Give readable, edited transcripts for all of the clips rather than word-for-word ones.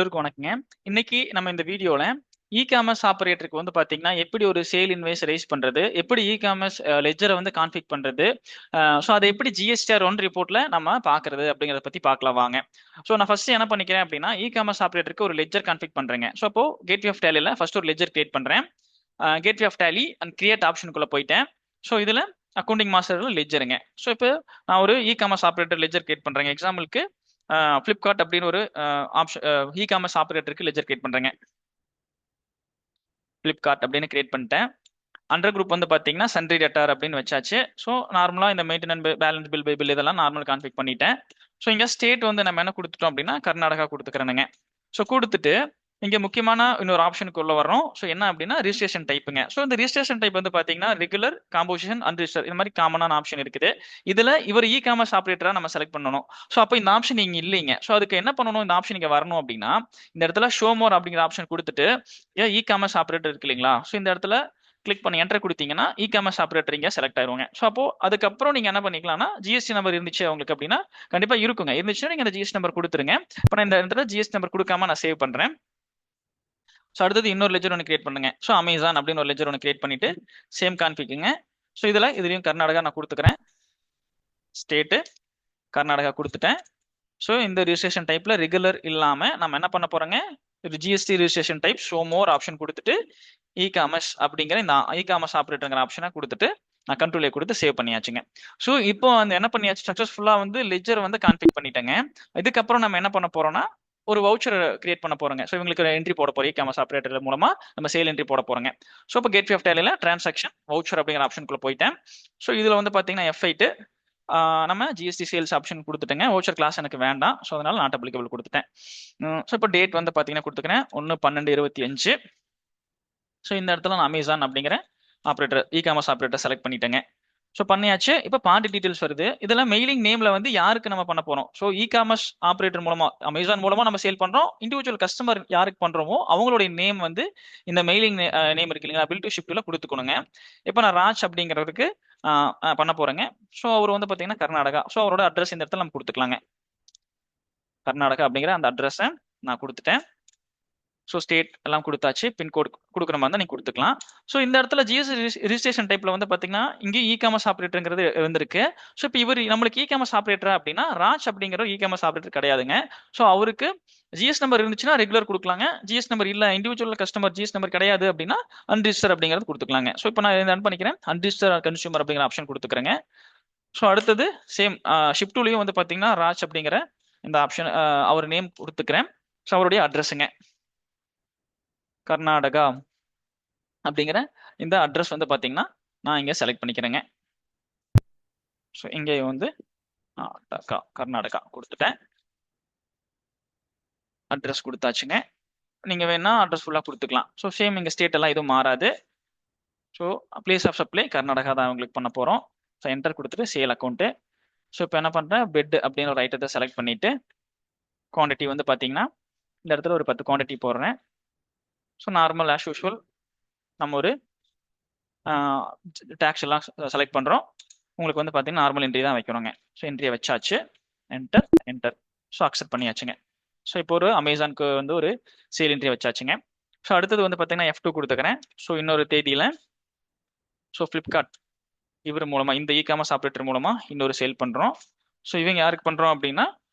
எல்லோருக்கும் வணக்கங்க. இன்னைக்கு நம்ம இந்த வீடியோல இ-காமர்ஸ் ஆப்பரேட்டருக்கு வந்து பாத்தீங்கன்னா எப்படி ஒரு சேல் இன்வாய்ஸ் ரைஸ் பண்றது, எப்படி இ-காமர்ஸ் லெட்ஜரை வந்து கான்ஃபிக் பண்றது, ஸோ அதை எப்படி ஜிஎஸ்டிஆர் ஒன் ரிப்போர்ட்ல நம்ம பாக்குறது அப்படிங்கறத பத்தி பார்க்கலாம் வாங்க. ஸோ நான் ஃபர்ஸ்ட் என்ன பண்ணிக்கிறேன் அப்படின்னா இ-காமர்ஸ் ஆப்பரேட்டருக்கு ஒரு லெட்ஜர் கான்ஃபிக் பண்றேங்க. ஸோ அப்போ கேட்வே ஆஃப் டேலில ஃபர்ஸ்ட் ஒரு லெட்ஜர் கிரியேட் பண்றேன். Gateway of Tally and create ஆப்ஷனுக்குள்ள போயிட்டேன். ஸோ இதுல அக்கௌண்டிங் மாஸ்டர்ல லெட்ஜருங்க. ஸோ இப்போ நான் ஒரு இ-காமர்ஸ் ஆப்பரேட்டர் லெட்ஜர் கிரியேட் பண்றேங்க. எக்ஸாம்பிளுக்கு ஃபிளிப்கார்ட் அப்படின்னு ஒரு ஆப்ஷன் இ-காமர்ஸ் ஆப்பரேட்டருக்கு லெட்ஜர் கிரியேட் பண்றேங்க. ஃபிளிப்கார்ட் அப்படின்னு கிரியேட் பண்ணிட்டேன். அண்டர் குரூப் வந்து பாத்தீங்கன்னா சன்ட்ரி டெட்டார் அப்படின்னு வச்சாச்சு. ஸோ நார்மலா இந்த மெயின்டெனன்ஸ் பேலன்ஸ் பில் இதெல்லாம் நார்மல் கான்ஃபிக் பண்ணிட்டேன். ஸோ இங்க ஸ்டேட் வந்து நம்ம என்ன கொடுத்துட்டோம் அப்படின்னா கர்நாடகா கொடுத்துக்கிறேனுங்க. ஸோ கொடுத்துட்டு இங்க முக்கியமான இன்னொரு ஆப்ஷனுக்குள்ள வரோம். ஸோ என்ன அப்படின்னா ரிஜிஸ்ட்ரேஷன் டைப்புங்க. ஸோ இந்த ரிஜிஸ்ட்ரேஷன் டைப் வந்து பாத்தீங்கன்னா ரெகுலர், காம்போசிஷன், அன்ரிஜிஸ்டர் இந்த மாதிரி காமனான ஆப்ஷன் இருக்குது. இதுல இவர் இ-காமர்ஸ் ஆப்பரேட்டரா நம்ம செலக்ட் பண்ணணும். ஸோ அப்போ இந்த ஆப்ஷன் இங்க இல்லைங்க. ஸோ அதுக்கு என்ன பண்ணணும், இந்த ஆப்ஷன் இங்க வரணும் அப்படின்னா இந்த இடத்துல ஷோ மோர் அப்படிங்கிற ஆப்ஷன் கொடுத்துட்டு இ-காமர்ஸ் ஆப்பரேட்டர் இருக்கு இல்லைங்களா, ஸோ இந்த இடத்துல கிளிக் பண்ணி என்டர் கொடுத்தீங்கன்னா இ-காமர்ஸ் ஆப்பரேட்டர் இங்க செலக்ட் ஆயிருவாங்க. ஸோ அப்போ அதுக்கப்புறம் நீங்க என்ன பண்ணிக்கலாம்னா ஜிஎஸ்டி நம்பர் இருந்துச்சு உங்களுக்கு அப்படின்னா கண்டிப்பா இருக்குங்க. இருந்துச்சுன்னா நீங்க அந்த ஜிஎஸ்டி நம்பர் கொடுத்துருங்க. இப்போ நான் இந்த இடத்துல ஜிஎஸ்டி நம்பர் கொடுக்காம நான் சேவ் பண்றேன். ஸோ அடுத்தது இன்னொரு லெஜர் ஒன்று கிரியேட் பண்ணுங்க. ஸோ அமேசான் அப்படின்னு ஒரு லெஜர் ஒன்று கிரியேட் பண்ணிட்டு சேம் கான்ஃபிக்குங்க. ஸோ இதுலயும் கர்நாடகா நான் கொடுத்துக்கிறேன். ஸ்டேட்டு கர்நாடகா கொடுத்துட்டேன். ஸோ இந்த ரிஜிஸ்ட்ரேஷன் டைப்ல ரெகுலர் இல்லாம நம்ம என்ன பண்ண போறோங்க, GST registration type show more option கொடுத்துட்டு இ-காமர்ஸ் அப்படிங்கிற இந்த இ-காமர்ஸ் ஆப்பரேட்டர்ங்கிற ஆப்ஷனை கொடுத்துட்டு நான் கண்ட்ரோலே கொடுத்து சேவ் பண்ணியாச்சுங்க. ஸோ இப்போ அந்த என்ன பண்ணியாச்சு, சக்சஸ்ஃபுல்லா வந்து லெஜர் வந்து கான்ஃபிக் பண்ணிட்டேங்க. இதுக்கப்புறம் நம்ம என்ன பண்ண போறோம்னா ஒரு வவுச்சர் கிரியேட் பண்ண போறோங்க. ஸோ இவங்களுக்கு என்ட்ரி போட போறோம். இ-காமர்ஸ் ஆப்பரேட்டர் மூலமா நம்ம சேல் என்ட்ரி போட போறோங்க. ஸோ இப்போ கேட்வே ஆஃப் டேலில டிரான்சாக்ஷன் வவுச்சர் அப்படிங்கிற ஆப்ஷனுக்குள்ள போயிட்டேன். ஸோ இதுல வந்து பாத்தீங்கன்னா F8 நம்ம ஜிஎஸ்டி சேல்ஸ் ஆப்ஷன் கொடுத்துட்டேங்க. வவுச்சர் கிளாஸ் எனக்கு வேண்டாம். ஸோ அதனால நாட் அப்ளிகபிள் கொடுத்துட்டேன். ஸோ இப்போ டேட் வந்து பாத்தீங்கன்னா கொடுத்துக்கிறேன் 1/12/25. ஸோ இந்த இடத்துல நான் அமேசான் அப்படிங்கிற ஆப்பரேட்டர் இ-காமர்ஸ் ஆப்பரேட்டர் செலக்ட் பண்ணிட்டேங்க. ஸோ பண்ணியாச்சு. இப்போ பார்ட்டி டீடைல்ஸ் வருது. இதெல்லாம் மெயிலிங் நேம்ல வந்து யாருக்கு நம்ம பண்ண போறோம். ஸோ இ-காமர்ஸ் ஆப்பரேட்டர் மூலமா அமேசான் மூலமா நம்ம சேல் பண்றோம். இண்டிவிஜுவல் கஸ்டமர் யாருக்கு பண்றோமோ அவங்களுடைய நேம் வந்து இந்த மெயிலிங் நேம் இருக்கு இல்லைங்களா, பில் டு ஷிப்ட்ல கொடுத்துக்கணுங்க. இப்போ நான் ராஜ் அப்படிங்கிறதுக்கு பண்ண போறேங்க. ஸோ அவர் வந்து பாத்தீங்கன்னா கர்நாடகா. ஸோ அவரோட அட்ரஸ் இந்த இடத்துல நம்ம கொடுத்துக்கலாங்க. கர்நாடகா அப்படிங்கிற அந்த அட்ரஸை நான் கொடுத்துட்டேன். ஸோ ஸ்டேட் எல்லாம் கொடுத்தாச்சு. பின்கோட் கொடுக்குற மாதிரி தான் நீங்க கொடுத்துக்கலாம். ஸோ இந்த இடத்துல ஜிஎஸ்டி ரிஜிஸ்ட்ரேஷன் டைப்ல வந்து பாத்தீங்கன்னா இங்கே இ-காமர்ஸ் ஆப்பரேட்டருங்கிறது இருந்திருக்கு. ஸோ இப்போ இவர் நம்மளுக்கு இ-காமர்ஸ் ஆப்பரேட்டர் அப்படின்னா ராஜ் அப்படிங்கிற இ-காமர்ஸ் ஆப்பரேட்டர் கிடையாதுங்க. ஸோ அவருக்கு ஜிஎஸ் நம்பர் இருந்துச்சுன்னா ரெகுலர் கொடுக்கலாங்க. ஜிஎஸ் நம்பர் இல்ல, இண்டிவிஜுவல் கஸ்டமர் ஜிஎஸ் நம்பர் கிடையாது அப்படின்னா அன்ரிஜிஸ்டர் அப்படிங்கிறது கொடுத்துக்கலாங்க. ஸோ இப்போ நான் என்ன பண்ணிக்கிறேன், அன்ரிஜிஸ்டர் கன்சூமர் அப்படிங்கிற ஆப்ஷன் கொடுத்துக்கிறேங்க. ஸோ அடுத்தது சேம் ஷிப்டுலையும் வந்து பாத்தீங்கன்னா ராஜ் அப்படிங்கிற இந்த ஆப்ஷன் அவர் நேம் கொடுத்துக்கிறேன். ஸோ அவருடைய அட்ரஸுங்க கர்நாடகா அப்படிங்கிற இந்த அட்ரஸ் வந்து பாத்தீங்கன்னா நான் இங்க செலக்ட் பண்ணிக்கிறேங்க. ஸோ இங்கே வந்து கர்நாடகா கொடுத்துட்டேன். அட்ரஸ் கொடுத்தாச்சுங்க. நீங்க வேணா அட்ரஸ் ஃபுல்லா கொடுத்துக்கலாம். ஸோ சேம் இங்க ஸ்டேட் எல்லாம் எதுவும் மாறாது. So place of supply Karnataka தான் உங்களுக்கு பண்ண போறோம். ஸோ என்டர் கொடுத்துட்டு சேல் அக்கௌண்ட். ஸோ இப்போ என்ன பண்றேன், பெட் அப்படின்னு ஒரு ஐட்டத்தை செலக்ட் பண்ணிட்டு குவான்டிட்டி வந்து பாத்தீங்கன்னா இந்த இடத்துல ஒரு 10 குவான்டிட்டி போடுறேன். ஸோ நார்மல் ஆஸ் யூஷுவல் நம்ம ஒரு டேக்ஸ் எல்லாம் செலக்ட் பண்றோம். உங்களுக்கு வந்து பாத்தீங்கன்னா நார்மல் என்ட்ரி தான் வைக்கணுங்க. ஸோ என்ட்ரியை வச்சாச்சு. என்டர். ஸோ அக்செப்ட் பண்ணியாச்சுங்க. ஸோ இப்போ ஒரு அமேசானுக்கு வந்து ஒரு சேல் என்ட்ரி வச்சாச்சுங்க. ஸோ அடுத்தது வந்து பாத்தீங்கன்னா F2 கொடுத்துக்கிறேன். ஸோ இன்னொரு தேதியில ஸோ ஃபிளிப்கார்ட் இவர் மூலமா இந்த இ-காமர்ஸ் ஆப்பரேட்டர் மூலமா இன்னொரு சேல் பண்றோம். ஸோ இவங்க யாருக்கு பண்றோம் அப்படின்னா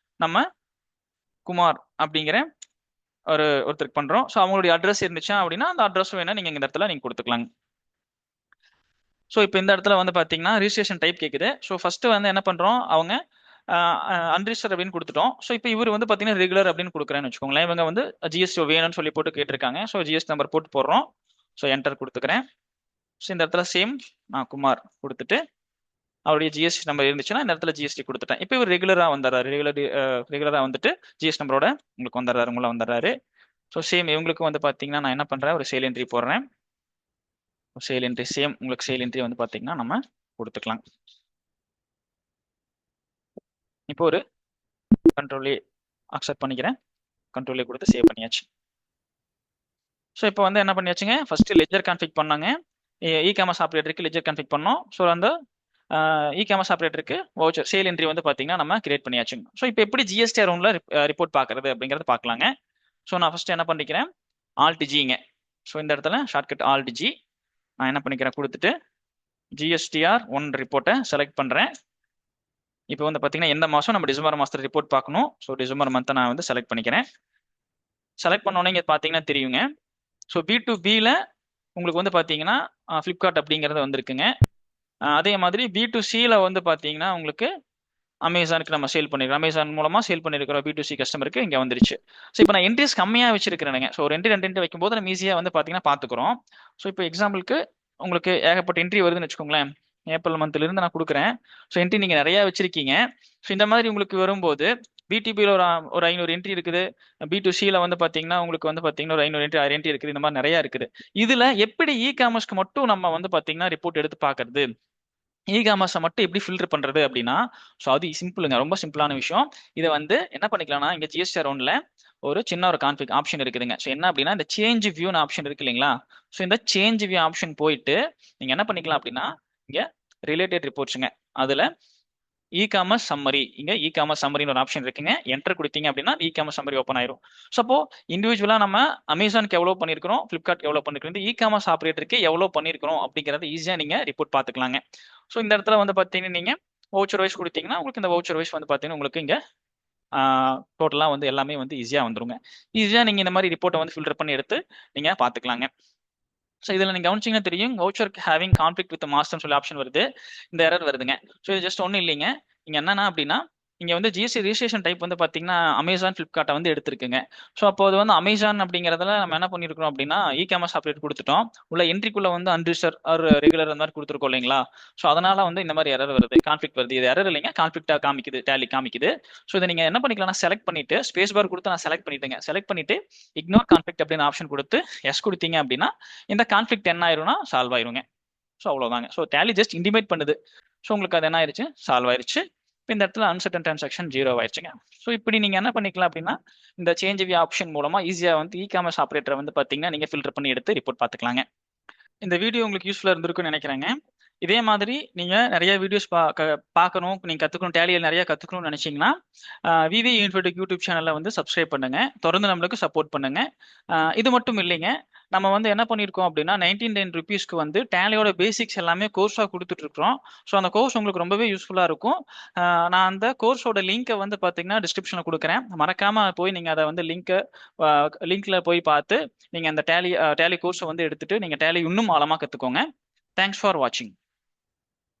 நம்ம குமார் அப்படிங்கிற ஒருத்தருக்கு பண்றோம். ஸோ அவங்களுடைய அட்ரஸ் இருந்துச்சா அப்படின்னா அந்த அட்ரஸ் வேணா நீங்க இந்த இடத்துல நீங்க கொடுத்துக்கலாங்க. ஸோ இப்போ இந்த இடத்துல வந்து பாத்தீங்கன்னா ரிஜிஸ்ட்ரேஷன் டைப் கேக்குது. ஸோ ஃபர்ஸ்ட் வந்து என்ன பண்றோம், அவங்க அன்ரிஜிஸ்டர் அப்படின்னு கொடுத்துட்டோம். ஸோ இப்போ இவர் வந்து பாத்தீங்கன்னா ரெகுலர் அப்படின்னு கொடுக்குறேன்னு வச்சுக்கோங்களேன். இவங்க வந்து ஜிஎஸ்டி வேணும்னு சொல்லி போட்டு கேட்டிருக்காங்க. ஸோ ஜிஎஸ்டி நம்பர் போட்டு போடுறோம். ஸோ என்டர் கொடுத்துக்கிறேன். ஸோ இந்த இடத்துல சேம் நான் குமார் கொடுத்துட்டு அவருடைய ஜிஎஸ்டி நம்பர் இருந்துச்சுன்னா இந்த இடத்துல ஜிஎஸ்டி கொடுத்துட்டேன். இப்போ இவர் ரெகுலரா வந்துடுறாரு. ரெகுலரா வந்துட்டு ஜிஎஸ்டி நம்பரோட உங்களுக்கு வந்துடுறாரு, உங்களை வந்துடுறாரு. ஸோ சேம் இவங்களுக்கு வந்து பாத்தீங்கன்னா நான் என்ன பண்றேன், ஒரு சேல் என்ட்ரி போடுறேன். சேல் என்ட்ரி சேம் உங்களுக்கு சேல் என்ட்ரி வந்து பாத்தீங்கன்னா நம்ம கொடுத்துக்கலாம். இப்போ ஒரு கண்ட்ரோலே அக்செப்ட் பண்ணிக்கிறேன். கண்ட்ரோலே கொடுத்து சேவ் பண்ணியாச்சு. ஸோ இப்போ வந்து என்ன பண்ணியாச்சுங்க, ஃபர்ஸ்ட் லெஜர் கான்ஃபிக் பண்ணாங்க. இ-காமர்ஸ் ஆப்பரேட்டருக்கு லெஜர் கான்ஃபிக் பண்ணோம். ஸோ அந்த இ-காமர்ஸ் ஆப்பரேட்டருக்கு வவுச்சர் சேல் என்ட்ரி வந்து பாத்தீங்கன்னா நம்ம கிரியேட் பண்ணியாச்சுங்க. ஸோ இப்போ எப்படி ஜிஎஸ்டிஆர் ஒன்ல ரிப்போர்ட் பாக்குறது அப்படிங்கறது பாக்கலாங்க. ஸோ நான் ஃபர்ஸ்ட் என்ன பண்ணிக்கிறேன், ஆல்ட் ஜிங்க. ஸோ இந்த இடத்துல ஷார்ட்கட் ஆல்ட் ஜி நான் என்ன பண்ணிக்கிறேன் கொடுத்துட்டு ஜிஎஸ்டிஆர் ஒன் ரிப்போர்ட்டை செலக்ட் பண்ணுறேன். இப்போ வந்து பார்த்தீங்கன்னா எந்த மாதம் நம்ம டிசம்பர் மாதத்தில் ரிப்போர்ட் பார்க்கணும். ஸோ டிசம்பர் மந்த்தை நான் வந்து செலக்ட் பண்ணிக்கிறேன். செலக்ட் பண்ணோன்னே இங்கே பார்த்தீங்கன்னா தெரியுங்க. ஸோ B2Bல உங்களுக்கு வந்து பார்த்தீங்கன்னா ஃப்ளிப்கார்ட் அப்படிங்கிறது வந்திருக்குங்க. அதே மாதிரி B2Cல வந்து பார்த்தீங்கன்னா உங்களுக்கு அமேசானுக்கு நம்ம சேல் பண்ணிருக்கோம். அமேசான் மூலமா சேல் பண்ணிருக்கிற B2C கஸ்டமருக்கு இங்க வந்துருச்சு. ஸோ இப்போ நான் என்ட்ரிஸ் கம்மியா வச்சிருக்கிறேனுங்க. ஸோ ஒரு என்ட்ரி 2 என்ட்ரி வைக்கும்போது நம்ம ஈஸியா வந்து பாத்தீங்கன்னா பாத்துக்கிறோம். ஸோ இப்போ எக்ஸாம்பிளுக்கு உங்களுக்கு ஏகப்பட்ட என்ட்ரி வருதுன்னு வச்சுக்கோங்களேன். ஏப்ரல் மந்த்ல இருந்து நான் கொடுக்குறேன். ஸோ என்ட்ரி நீங்க நிறைய வச்சிருக்கீங்க. ஸோ இந்த மாதிரி உங்களுக்கு வரும்போது B2Bல ஒரு 500 என்ட்ரி இருக்குது. B2Cல வந்து பாத்தீங்கன்னா உங்களுக்கு வந்து பாத்தீங்கன்னா ஒரு 500 என்ட்ரி 1000 என்ட்ரி இருக்குது. இந்த மாதிரி நிறைய இருக்குது. இதுல எப்படி காமர்ஸ்க்கு மட்டும் நம்ம வந்து பாத்தீங்கன்னா ரிப்போர்ட் எடுத்து பாக்குறது, காமர்ஸை மட்டும் எப்படி ஃபில்டர் பண்றது அப்படின்னா, ஸோ அது சிம்பிளுங்க, ரொம்ப சிம்பிளான விஷயம். இதை வந்து என்ன பண்ணிக்கலாம்னா இங்க ஜிஎஸ்டி அரௌண்ட்ல ஒரு சின்ன ஒரு கான்ஃபிக் ஆப்ஷன் இருக்குதுங்க. ஸோ என்ன அப்படின்னா இந்த சேஞ்ச் வியூன்னு ஆப்ஷன் இருக்கு இல்லைங்களா. ஸோ இந்த சேஞ்ச் வியூ ஆப்ஷன் போயிட்டு நீங்க என்ன பண்ணிக்கலாம் அப்படின்னா இங்க ரிலேட்டட் ரிப்போர்ட்ஸுங்க, அதுல காமர்ஸ் சம்மரி, இங்க காமர்ஸ் சம்மரின்னு ஒரு ஆப்ஷன் இருக்குங்க. என்டர் கொடுத்தீங்க அப்படின்னா காமர்ஸ் சம்மரி ஓப்பன் ஆயிரும். ஸோ அப்போ இண்டிவிஜுவலா நம்ம அமேசானுக்கு எவ்வளவு பண்ணிருக்கிறோம், ஃபிளிப்கார்ட் எவ்வளவு பண்ணிருக்கோம், இந்த காமர்ஸ் ஆப்ரேட்டருக்கு எவ்வளவு பண்ணிருக்கிறோம் அப்படிங்கறத ஈஸியா நீங்க ரிப்போர்ட் பாத்துக்கலாங்க. ஸோ இந்த இடத்துல வந்து பாத்தீங்கன்னா நீங்க வவுச்சர் வைஸ் கொடுத்தீங்கன்னா உங்களுக்கு இந்த வவுச்சர் வைஸ் வந்து பாத்தீங்கன்னா உங்களுக்கு இங்க டோட்டலா வந்து எல்லாமே வந்து ஈஸியா வந்துருங்க. ஈஸியா நீங்க இந்த மாதிரி ரிப்போர்ட்டை வந்து ஃபில்டர் பண்ணி எடுத்து நீங்க பாத்துக்கலாங்க. ஸோ இதில் நீங்கள் கவனிச்சிங்கன்னா தெரியும், வவுச்சர் ஹேவிங் கான்ஃபிளிக்ட் வித் மாஸ்டர்னு சொல்லி ஆப்ஷன் வருது, இந்த எரர் வருதுங்க. ஸோ இது ஜஸ்ட் ஒன்றும் இல்லைங்க. இங்கே என்னன்னா அப்படின்னா இங்கே வந்து ஜிஎஸ்டி ரிஜிஸ்ட்ரேஷன் டைப் வந்து பார்த்தீங்கன்னா அமேசான் ஃப்ளிப்கார்ட்டை வந்து எடுத்திருக்குங்க. ஸோ அப்போ அது வந்து அமேசான் அப்படிங்கிறதுல நம்ம என்ன பண்ணியிருக்கிறோம் அப்படின்னா காமர்ஸ் ஆப்ரேட் கொடுத்துட்டோம். உள்ள என்ட்ரிக்குள்ள வந்து அன்ரிஜிஸ்டர் ஆர் ரெகுலர் அந்த மாதிரி கொடுத்துருக்கோம் இல்லைங்களா. ஸோ அதனால வந்து இந்த மாதிரி எரர் வருது, கான்ஃபிளிக்ட் வருது. இது எரர் இல்லைங்க, கான்ஃபிளிக்டா காமிக்குது, டேலி காமிக்குது. ஸோ இதை நீங்கள் என்ன பண்ணிக்கலாம்னா செலக்ட் பண்ணிட்டு ஸ்பேஸ் பார் கொடுத்து நான் செலக்ட் பண்ணிட்டேங்க. செலக்ட் பண்ணிட்டு இக்னோர் கான்ஃபிளிக்ட் அப்படின்னு ஆப்ஷன் கொடுத்து எஸ் கொடுத்தீங்க அப்படின்னா இந்த கான்ஃபிளிக்ட் என்ன ஆயிரும்னா சால்வ் ஆயிருங்க. ஸோ அவ்வளோதாங்க. ஸோ டேலி ஜஸ்ட் இன்டிமேட் பண்ணுது. ஸோ உங்களுக்கு அது என்ன ஆயிருச்சு, சால்வ் ஆயிருச்சு. இப்போ இந்த இடத்துல அன்சர்டன் டிரான்சாக்ஷன் 0 ஆயிடுச்சுங்க. ஸோ இப்படி நீங்க என்ன பண்ணிக்கலாம் அப்படின்னா இந்த சேஞ்ச் வியூ ஆப்ஷன் மூலமா ஈஸியா வந்து காமர்ஸ் ஆப்ரேட்டரை வந்து பாத்தீங்கன்னா நீங்க ஃபில்டர் பண்ணி எடுத்து ரிப்போர்ட் பார்த்துக்கலாங்க. இந்த வீடியோ உங்களுக்கு யூஸ்ஃபுல்லா இருந்திருக்கும்னு நினைக்கிறேங்க. இதே மாதிரி நீங்க நிறைய வீடியோஸ் பார்க்கணும், நீங்க கத்துக்கணும், டேலியில் நிறைய கத்துக்கணும்னு நினைச்சீங்கன்னா விவி இன்ஃபோடெக் யூடியூப் சேனல்ல வந்து சப்ஸ்கிரைப் பண்ணுங்க, தொடர்ந்து நம்மளுக்கு சப்போர்ட் பண்ணுங்க. இது மட்டும் இல்லைங்க, நம்ம வந்து என்ன பண்ணியிருக்கோம் அப்படின்னா 1910 ருபீஸ்க்கு வந்து டேலியோட பேசிக்ஸ் எல்லாமே கோர்ஸாக கொடுத்துட்டு இருக்கிறோம். ஸோ அந்த கோர்ஸ் உங்களுக்கு ரொம்பவே யூஸ்ஃபுல்லாக இருக்கும். நான் அந்த கோர்ஸோட லிங்கை வந்து பார்த்தீங்கன்னா டிஸ்கிரிப்ஷனில் கொடுக்குறேன், மறக்காம போய் நீங்கள் அதை வந்து லிங்க்ல போய் பார்த்து நீங்கள் அந்த டேலி கோர்ஸை வந்து எடுத்துட்டு நீங்கள் டேலி இன்னும் ஆழமாக கற்றுக்கோங்க. தேங்க்ஸ் ஃபார் வாட்சிங்.